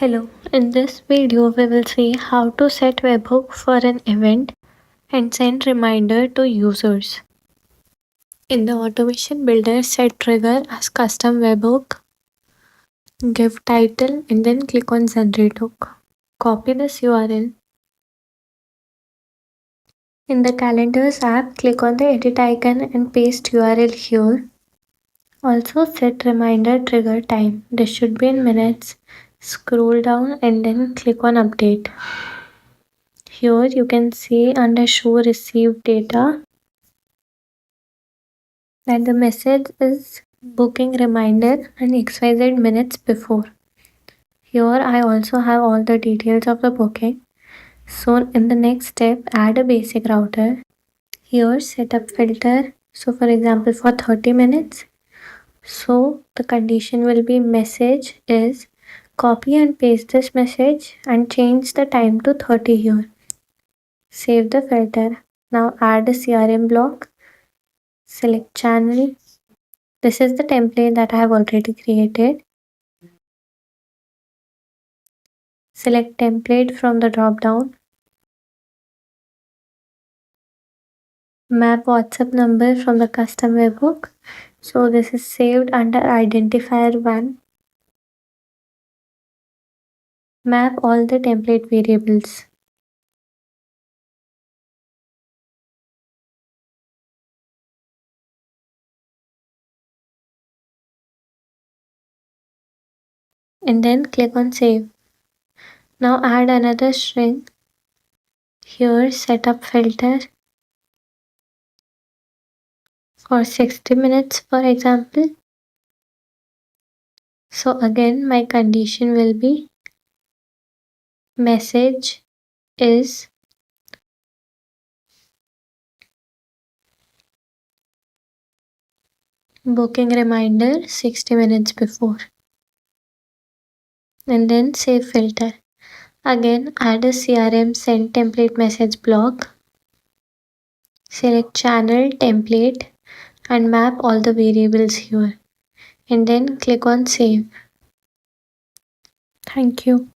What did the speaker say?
Hello, in this video we will see how to set webhook for an event and send reminder to users. In the automation builder, set trigger as custom webhook, give title and then click on generate hook. Copy this URL. In the calendars app, click on the edit icon and paste URL here. Also set reminder trigger time. This should be in minutes. Scroll down and then click on update. Here you can see under show received data that the message is booking reminder and XYZ minutes before. Here I also have all the details of the booking. So in the next step, add a basic router. Here set up filter. So for example for 30 minutes. So the condition will be message is copy and paste this message and change the time to 30 here. Save the filter. Now add a CRM block. Select channel. This is the template that I have already created. Select template from the drop down. Map WhatsApp number from the custom webhook. So this is saved under identifier 1. Map all the template variables. And then click on save. Now add another string. Here set up filter for 60 minutes for example. So again my condition will be message is booking reminder 60 minutes before. And then save filter. Again add a CRM send template message block. Select channel template and map all the variables here. And then click on save. Thank you.